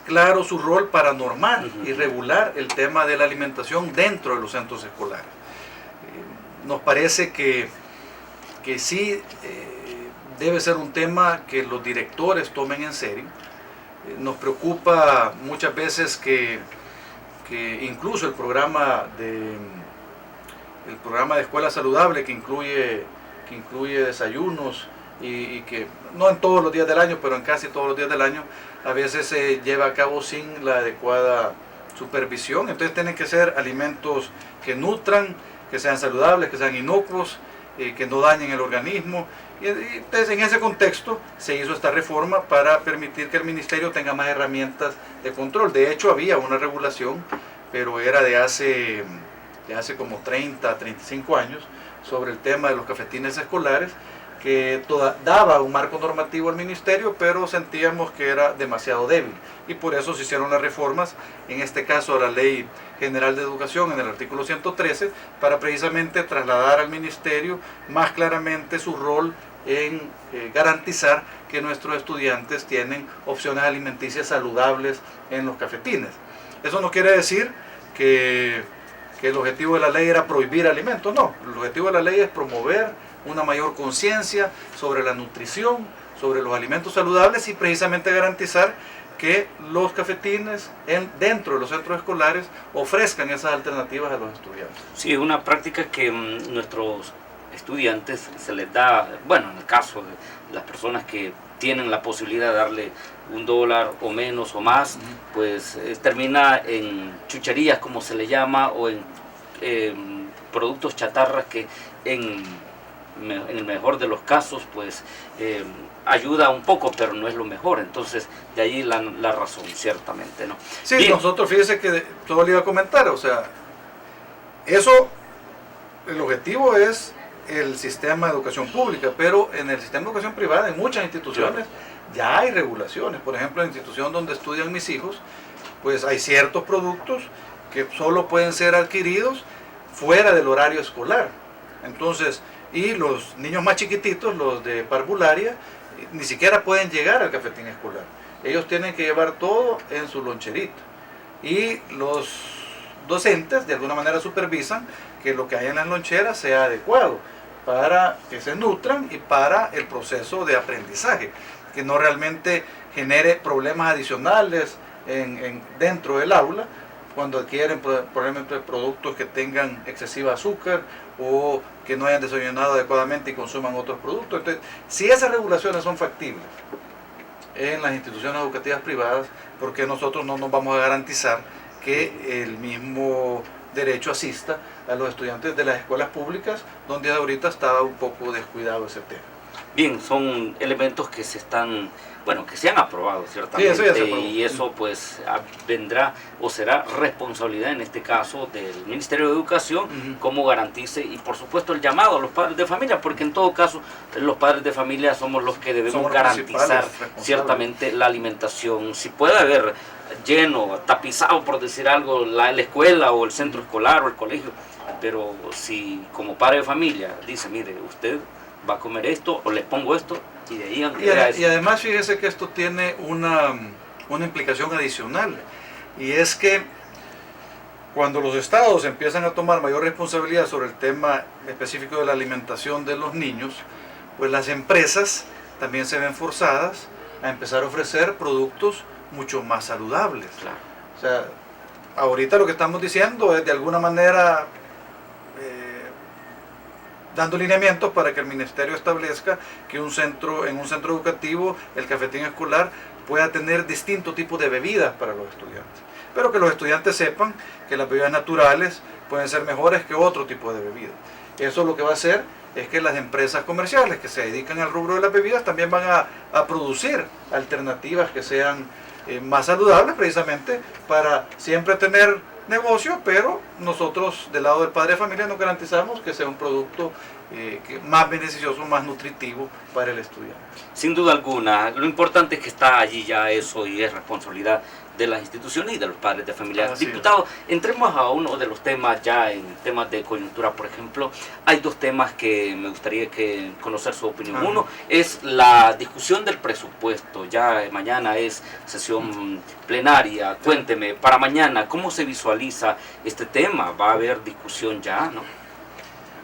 claro su rol para normar y regular el tema de la alimentación dentro de los centros escolares. Nos parece que sí debe ser un tema que los directores tomen en serio. Nos preocupa muchas veces que incluso el programa de escuela saludable, que incluye desayunos y que no en todos los días del año, pero en casi todos los días del año, a veces se lleva a cabo sin la adecuada supervisión. Entonces tienen que ser alimentos que nutran, que sean saludables, que sean inocuos, que no dañen el organismo. Y entonces en ese contexto se hizo esta reforma para permitir que el ministerio tenga más herramientas de control. De hecho había una regulación, pero era de hace como 30, 35 años, sobre el tema de los cafetines escolares, que daba un marco normativo al ministerio, pero sentíamos que era demasiado débil. Y por eso se hicieron las reformas, en este caso a la Ley General de Educación, en el artículo 113, para precisamente trasladar al ministerio más claramente su rol en garantizar que nuestros estudiantes tienen opciones alimenticias saludables en los cafetines. Eso no quiere decir que el objetivo de la ley era prohibir alimentos, no. El objetivo de la ley es promover una mayor conciencia sobre la nutrición, sobre los alimentos saludables y precisamente garantizar que los cafetines dentro de los centros escolares ofrezcan esas alternativas a los estudiantes. Sí, es una práctica que nuestros estudiantes se les da, bueno, en el caso de las personas que tienen la posibilidad de darle $1 o menos o más, pues termina en chucherías, como se le llama, o en productos chatarras que en el mejor de los casos pues ayuda un poco, pero no es lo mejor. Entonces de ahí la razón, ciertamente, ¿no? Sí, bien. Nosotros, fíjese que todo le iba a comentar, o sea, eso, el objetivo es el sistema de educación pública, pero en el sistema de educación privada, en muchas instituciones, ya hay regulaciones. Por ejemplo, en la institución donde estudian mis hijos, pues hay ciertos productos que solo pueden ser adquiridos fuera del horario escolar. Entonces, y los niños más chiquititos, los de parvularia, ni siquiera pueden llegar al cafetín escolar. Ellos tienen que llevar todo en su loncherito. Y los docentes de alguna manera supervisan que lo que hay en las loncheras sea adecuado para que se nutran y para el proceso de aprendizaje, que no realmente genere problemas adicionales dentro del aula cuando adquieren probablemente productos que tengan excesiva azúcar o que no hayan desayunado adecuadamente y consuman otros productos. Entonces, si esas regulaciones son factibles en las instituciones educativas privadas, ¿por qué nosotros no nos vamos a garantizar que el mismo derecho asista a los estudiantes de las escuelas públicas, donde ahorita estaba un poco descuidado ese tema? Bien, son elementos que se han aprobado ciertamente, sí, eso ya se aprobó. Y eso pues vendrá o será responsabilidad en este caso del Ministerio de Educación, cómo garantice, y por supuesto el llamado a los padres de familia, porque en todo caso los padres de familia somos los que debemos garantizar ciertamente la alimentación. Si puede haber lleno, tapizado por decir algo, la escuela o el centro escolar o el colegio, pero si como padre de familia dice, mire, usted va a comer esto o le pongo esto, y de ahí y además fíjese que esto tiene una implicación adicional, y es que cuando los estados empiezan a tomar mayor responsabilidad sobre el tema específico de la alimentación de los niños, pues las empresas también se ven forzadas a empezar a ofrecer productos mucho más saludables. Claro. O sea, ahorita lo que estamos diciendo es de alguna manera dando lineamientos para que el ministerio establezca que en un centro educativo el cafetín escolar pueda tener distintos tipos de bebidas para los estudiantes, pero que los estudiantes sepan que las bebidas naturales pueden ser mejores que otro tipo de bebidas. Eso lo que va a hacer es que las empresas comerciales que se dedican al rubro de las bebidas también van a producir alternativas que sean más saludables, precisamente para siempre tener negocio, pero nosotros del lado del padre de familia nos garantizamos que sea un producto más beneficioso, más nutritivo para el estudiante. Sin duda alguna, lo importante es que está allí ya eso y es responsabilidad de las instituciones y de los padres de familia. Diputado, entremos a uno de los temas ya en temas de coyuntura, por ejemplo. Hay dos temas que me gustaría conocer su opinión. Uno es la discusión del presupuesto. Ya mañana es sesión plenaria. Cuénteme, para mañana, ¿cómo se visualiza este tema? ¿Va a haber discusión ya, no?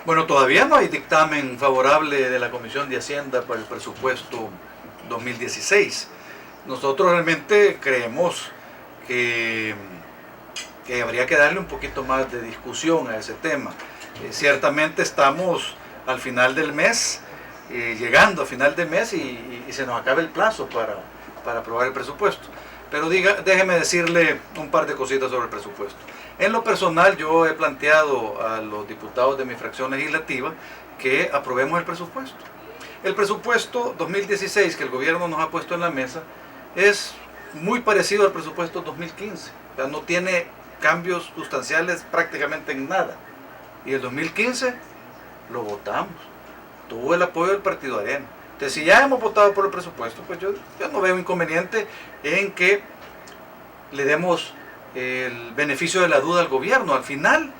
Bueno, todavía no hay dictamen favorable de la Comisión de Hacienda para el presupuesto 2016. Nosotros realmente creemos que habría que darle un poquito más de discusión a ese tema. Ciertamente estamos al final del mes, llegando a final de mes y se nos acaba el plazo para aprobar el presupuesto. Pero déjeme decirle un par de cositas sobre el presupuesto. En lo personal, yo he planteado a los diputados de mi fracción legislativa que aprobemos el presupuesto. El presupuesto 2016 que el gobierno nos ha puesto en la mesa es muy parecido al presupuesto 2015. O sea, no tiene cambios sustanciales prácticamente en nada. Y el 2015 lo votamos. Tuvo el apoyo del partido Arena. Entonces, si ya hemos votado por el presupuesto, pues yo no veo inconveniente en que le demos el beneficio de la duda al gobierno. Al final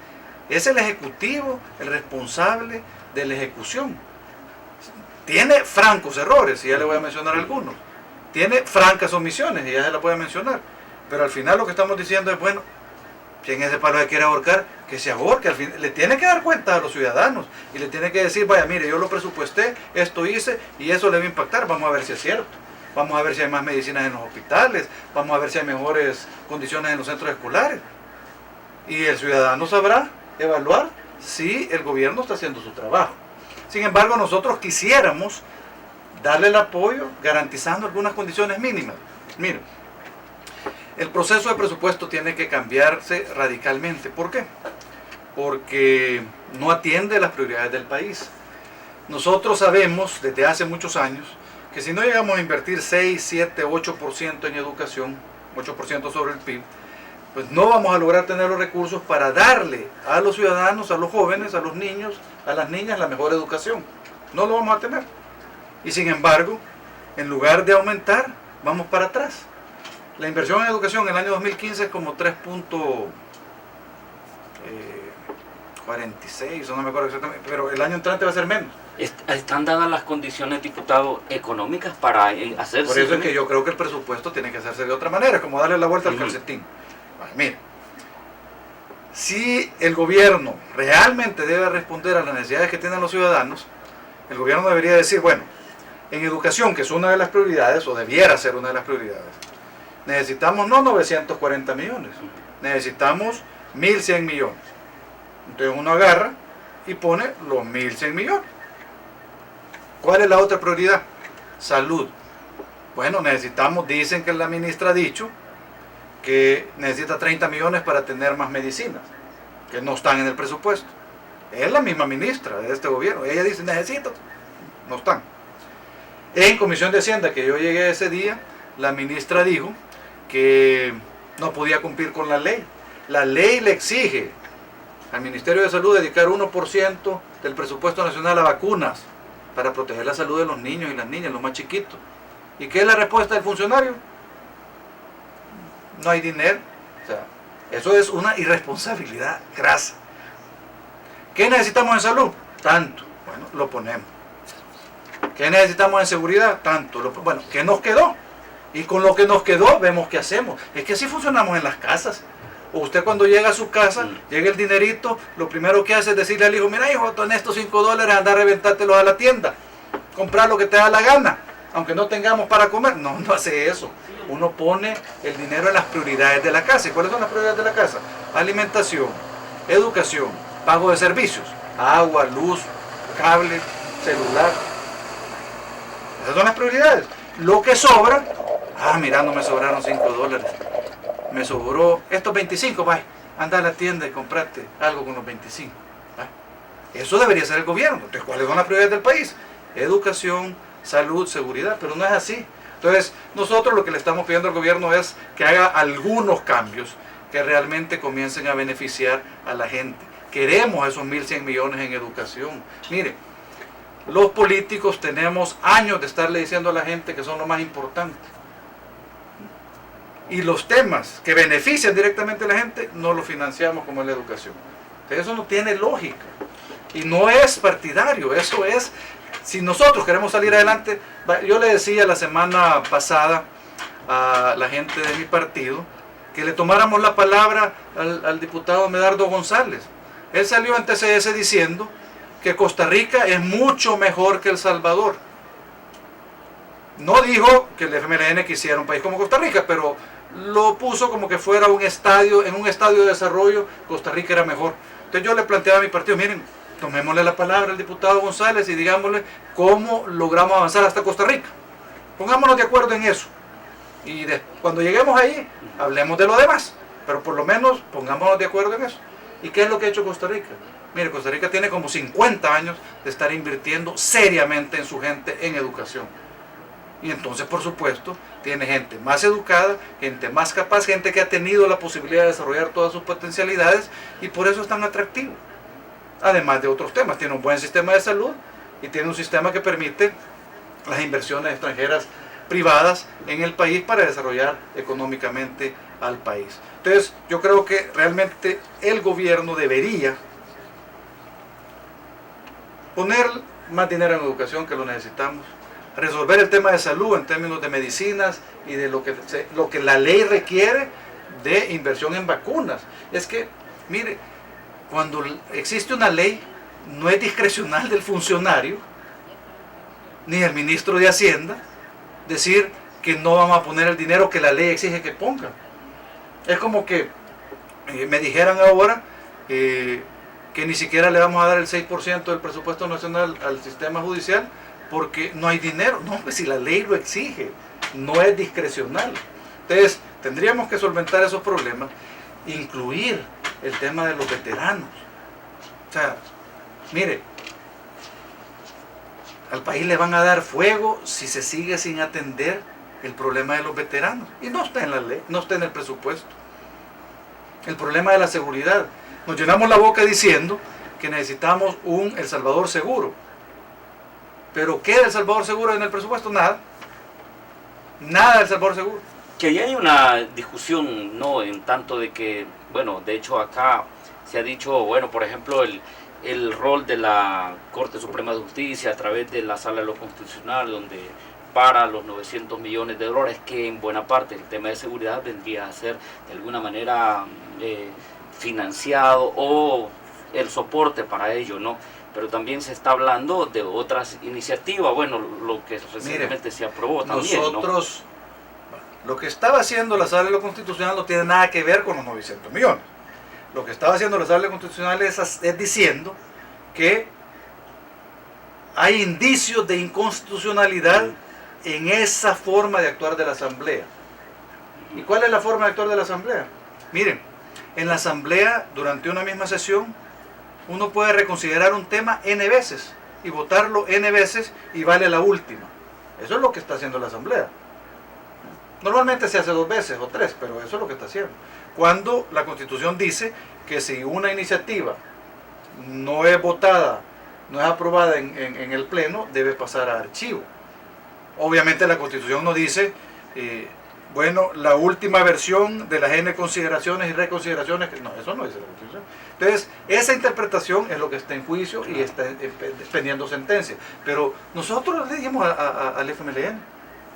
es el ejecutivo el responsable de la ejecución. Tiene francos errores, y ya le voy a mencionar algunos. Tiene francas omisiones, y ya se la voy a mencionar. Pero al final lo que estamos diciendo es, bueno, si en ese palo se quiere ahorcar, que se ahorque. Al fin, le tiene que dar cuenta a los ciudadanos y le tiene que decir, vaya, mire, yo lo presupuesté, esto hice y eso le va a impactar. Vamos a ver si es cierto. Vamos a ver si hay más medicinas en los hospitales, vamos a ver si hay mejores condiciones en los centros escolares. Y el ciudadano sabrá evaluar si el gobierno está haciendo su trabajo. Sin embargo, nosotros quisiéramos darle el apoyo garantizando algunas condiciones mínimas. Miren, el proceso de presupuesto tiene que cambiarse radicalmente. ¿Por qué? Porque no atiende las prioridades del país. Nosotros sabemos desde hace muchos años que si no llegamos a invertir 6, 7, 8% en educación, 8% sobre el PIB, pues no vamos a lograr tener los recursos para darle a los ciudadanos, a los jóvenes, a los niños, a las niñas la mejor educación. No lo vamos a tener. Y sin embargo, en lugar de aumentar, vamos para atrás. La inversión en educación en el año 2015 es como 3.46, no me acuerdo exactamente, pero el año entrante va a ser menos. ¿Están dadas las condiciones, diputado, económicas para hacerse? Por eso es que yo creo que el presupuesto tiene que hacerse de otra manera, como darle la vuelta al calcetín. Bueno, mire, si el gobierno realmente debe responder a las necesidades que tienen los ciudadanos, el gobierno debería decir, bueno, en educación, que es una de las prioridades, o debiera ser una de las prioridades, necesitamos no 940 millones, necesitamos 1.100 millones. Entonces uno agarra y pone los 1.100 millones. ¿Cuál es la otra prioridad? Salud. Bueno, dicen que la ministra ha dicho que necesita 30 millones para tener más medicinas, que no están en el presupuesto. Es la misma ministra de este gobierno. Ella dice, necesito. No están. En Comisión de Hacienda, que yo llegué ese día, la ministra dijo que no podía cumplir con la ley. La ley le exige al Ministerio de Salud dedicar 1% del presupuesto nacional a vacunas para proteger la salud de los niños y las niñas, los más chiquitos. ¿Y qué es la respuesta del funcionario? No hay dinero. O sea, eso es una irresponsabilidad grasa. ¿Qué necesitamos en salud? Tanto. Bueno, lo ponemos. ¿Qué necesitamos en seguridad? Tanto. Bueno, ¿qué nos quedó? Y con lo que nos quedó, vemos qué hacemos. Es que así funcionamos en las casas. O usted cuando llega a su casa, llega el dinerito, lo primero que hace es decirle al hijo, mira hijo, en estos $5 anda a reventártelos a la tienda. Comprar lo que te da la gana, aunque no tengamos para comer. No, no hace eso. Uno pone el dinero en las prioridades de la casa. ¿Y cuáles son las prioridades de la casa? Alimentación, educación, pago de servicios, agua, luz, cable, celular. Esas son las prioridades. Lo que sobra, mira, no me sobraron $5. Me sobró estos 25, vaya, anda a la tienda y comprate algo con los 25. ¿Va? Eso debería ser el gobierno. Entonces, ¿cuáles son las prioridades del país? Educación, salud, seguridad, pero no es así. Entonces, nosotros lo que le estamos pidiendo al gobierno es que haga algunos cambios que realmente comiencen a beneficiar a la gente. Queremos esos 1.100 millones en educación. Mire, los políticos tenemos años de estarle diciendo a la gente que son lo más importante. Y los temas que benefician directamente a la gente no los financiamos como es la educación. Entonces, eso no tiene lógica. Y no es partidario, eso es, si nosotros queremos salir adelante, yo le decía la semana pasada a la gente de mi partido que le tomáramos la palabra al diputado Medardo González. Él salió ante TCS diciendo que Costa Rica es mucho mejor que El Salvador. No dijo que el FMLN quisiera un país como Costa Rica, pero lo puso como que fuera un estadio, en un estadio de desarrollo, Costa Rica era mejor. Entonces yo le planteaba a mi partido, miren, tomémosle la palabra al diputado González y digámosle cómo logramos avanzar hasta Costa Rica. Pongámonos de acuerdo en eso. Y cuando lleguemos ahí, hablemos de lo demás. Pero por lo menos pongámonos de acuerdo en eso. ¿Y qué es lo que ha hecho Costa Rica? Mire, Costa Rica tiene como 50 años de estar invirtiendo seriamente en su gente en educación. Y entonces, por supuesto, tiene gente más educada, gente más capaz, gente que ha tenido la posibilidad de desarrollar todas sus potencialidades y por eso es tan atractivo. Además de otros temas, tiene un buen sistema de salud y tiene un sistema que permite las inversiones extranjeras privadas en el país para desarrollar económicamente al país. Entonces, yo creo que realmente el gobierno debería poner más dinero en educación, que lo necesitamos, resolver el tema de salud en términos de medicinas y de lo que la ley requiere de inversión en vacunas. Es que, mire, cuando existe una ley, no es discrecional del funcionario, ni del ministro de Hacienda, decir que no vamos a poner el dinero que la ley exige que pongan. Es como que me dijeran ahora que ni siquiera le vamos a dar el 6% del presupuesto nacional al sistema judicial porque no hay dinero. No, pues si la ley lo exige, no es discrecional. Entonces, tendríamos que solventar esos problemas, incluir el tema de los veteranos. O sea, mire, al país le van a dar fuego si se sigue sin atender el problema de los veteranos. Y no está en la ley, no está en el presupuesto. El problema de la seguridad. Nos llenamos la boca diciendo que necesitamos un El Salvador seguro. Pero ¿qué de El Salvador seguro en el presupuesto? Nada. Nada de El Salvador seguro. Que ahí hay una discusión, ¿no? En tanto de que, bueno, de hecho acá se ha dicho, bueno, por ejemplo, el rol de la Corte Suprema de Justicia a través de la Sala de lo Constitucional, donde para los 900 millones de dólares, que en buena parte el tema de seguridad vendría a ser de alguna manera financiado o el soporte para ello, ¿no? Pero también se está hablando de otras iniciativas, bueno, lo que recientemente se aprobó también, nosotros, ¿no? Lo que estaba haciendo la Sala de lo Constitucional no tiene nada que ver con los 900 millones. Lo que estaba haciendo la Sala de lo Constitucional es diciendo que hay indicios de inconstitucionalidad en esa forma de actuar de la Asamblea. ¿Y cuál es la forma de actuar de la Asamblea? Miren, en la Asamblea, durante una misma sesión, uno puede reconsiderar un tema N veces y votarlo N veces y vale la última. Eso es lo que está haciendo la Asamblea. Normalmente se hace 2 veces o 3, pero eso es lo que está haciendo. Cuando la Constitución dice que si una iniciativa no es votada, no es aprobada en el Pleno, debe pasar a archivo. Obviamente la Constitución no dice, bueno, la última versión de las N consideraciones y reconsideraciones, no, eso no dice la Constitución. Entonces, esa interpretación es lo que está en juicio y está pendiendo sentencia. Pero nosotros le dijimos al FMLN,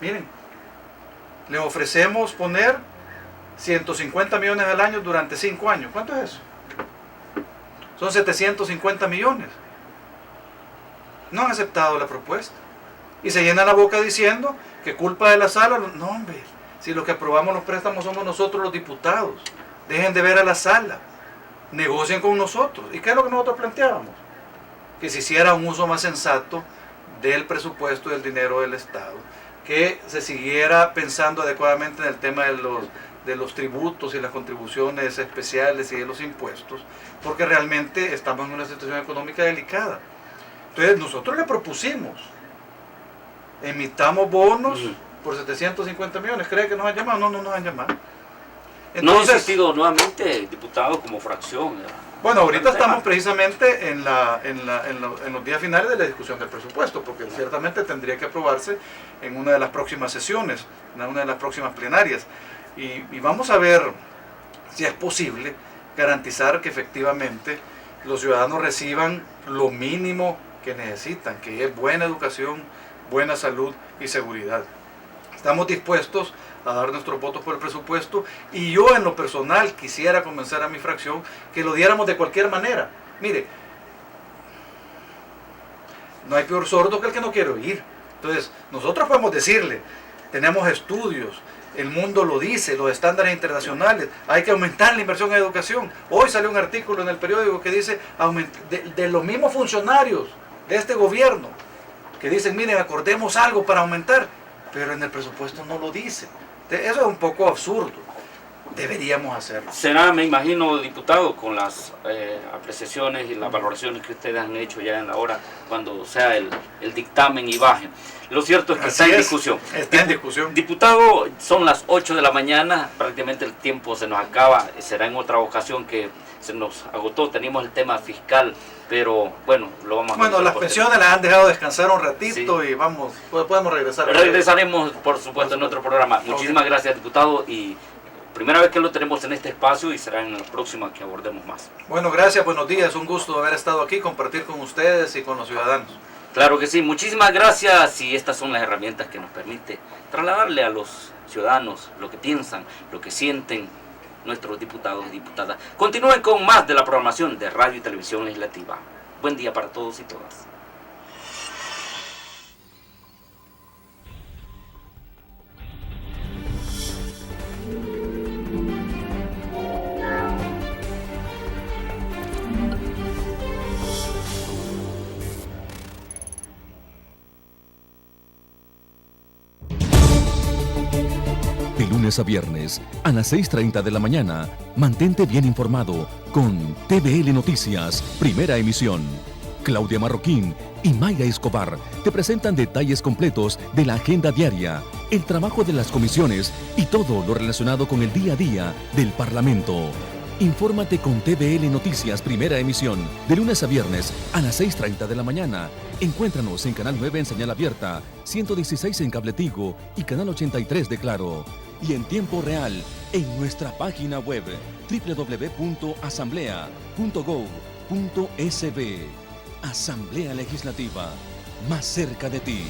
miren, le ofrecemos poner 150 millones al año durante 5 años. ¿Cuánto es eso? Son 750 millones. No han aceptado la propuesta. Y se llenan la boca diciendo que culpa de la sala. No, hombre, si los que aprobamos los préstamos somos nosotros los diputados. Dejen de ver a la sala. Negocien con nosotros. ¿Y qué es lo que nosotros planteábamos? Que se hiciera un uso más sensato del presupuesto y del dinero del Estado. Que se siguiera pensando adecuadamente en el tema de los tributos y las contribuciones especiales y de los impuestos, porque realmente estamos en una situación económica delicada. Entonces nosotros le propusimos, emitamos bonos por 750 millones. ¿Cree que nos han llamado? No, no nos han llamado. No ha existido nuevamente, diputado, como fracción. Bueno, ahorita estamos precisamente en los días finales de la discusión del presupuesto, porque ciertamente tendría que aprobarse en una de las próximas sesiones, en una de las próximas plenarias. Y vamos a ver si es posible garantizar que efectivamente los ciudadanos reciban lo mínimo que necesitan, que es buena educación, buena salud y seguridad. Estamos dispuestos a dar nuestros votos por el presupuesto, y yo en lo personal quisiera convencer a mi fracción que lo diéramos de cualquier manera. Mire, no hay peor sordo que el que no quiere oír. Entonces, nosotros podemos decirle, tenemos estudios, el mundo lo dice, los estándares internacionales, hay que aumentar la inversión en educación. Hoy salió un artículo en el periódico que dice, de los mismos funcionarios de este gobierno, que dicen, miren, acordemos algo para aumentar, pero en el presupuesto no lo dice. Eso es un poco absurdo. Deberíamos hacerlo. Será, me imagino, diputado, con las apreciaciones y las valoraciones que ustedes han hecho ya en la hora, cuando sea el dictamen y baje. Lo cierto es que está en discusión. Está en discusión. Diputado, son las 8 de la mañana, prácticamente el tiempo se nos acaba. Será en otra ocasión que se nos agotó. Teníamos el tema fiscal, pero bueno, lo vamos a... Bueno, las pensiones las han dejado descansar un ratito, sí. Y vamos, podemos regresar. Regresaremos, por supuesto, en otro programa. Muchísimas gracias, diputado, y primera vez que lo tenemos en este espacio y será en la próxima que abordemos más. Bueno, gracias, buenos días, un gusto haber estado aquí, compartir con ustedes y con los ciudadanos. Claro que sí, muchísimas gracias, y estas son las herramientas que nos permite trasladarle a los ciudadanos lo que piensan, lo que sienten nuestros diputados y diputadas. Continúen con más de la programación de Radio y Televisión Legislativa. Buen día para todos y todas. De lunes a viernes, a las 6:30 de la mañana, mantente bien informado con TVL Noticias, primera emisión. Claudia Marroquín y Maya Escobar te presentan detalles completos de la agenda diaria, el trabajo de las comisiones y todo lo relacionado con el día a día del Parlamento. Infórmate con TVL Noticias, primera emisión, de lunes a viernes a las 6:30 de la mañana. Encuéntranos en Canal 9 en señal abierta, 116 en Cable Tigo y Canal 83 de Claro. Y en tiempo real en nuestra página web www.asamblea.gov.sb. Asamblea Legislativa, más cerca de ti.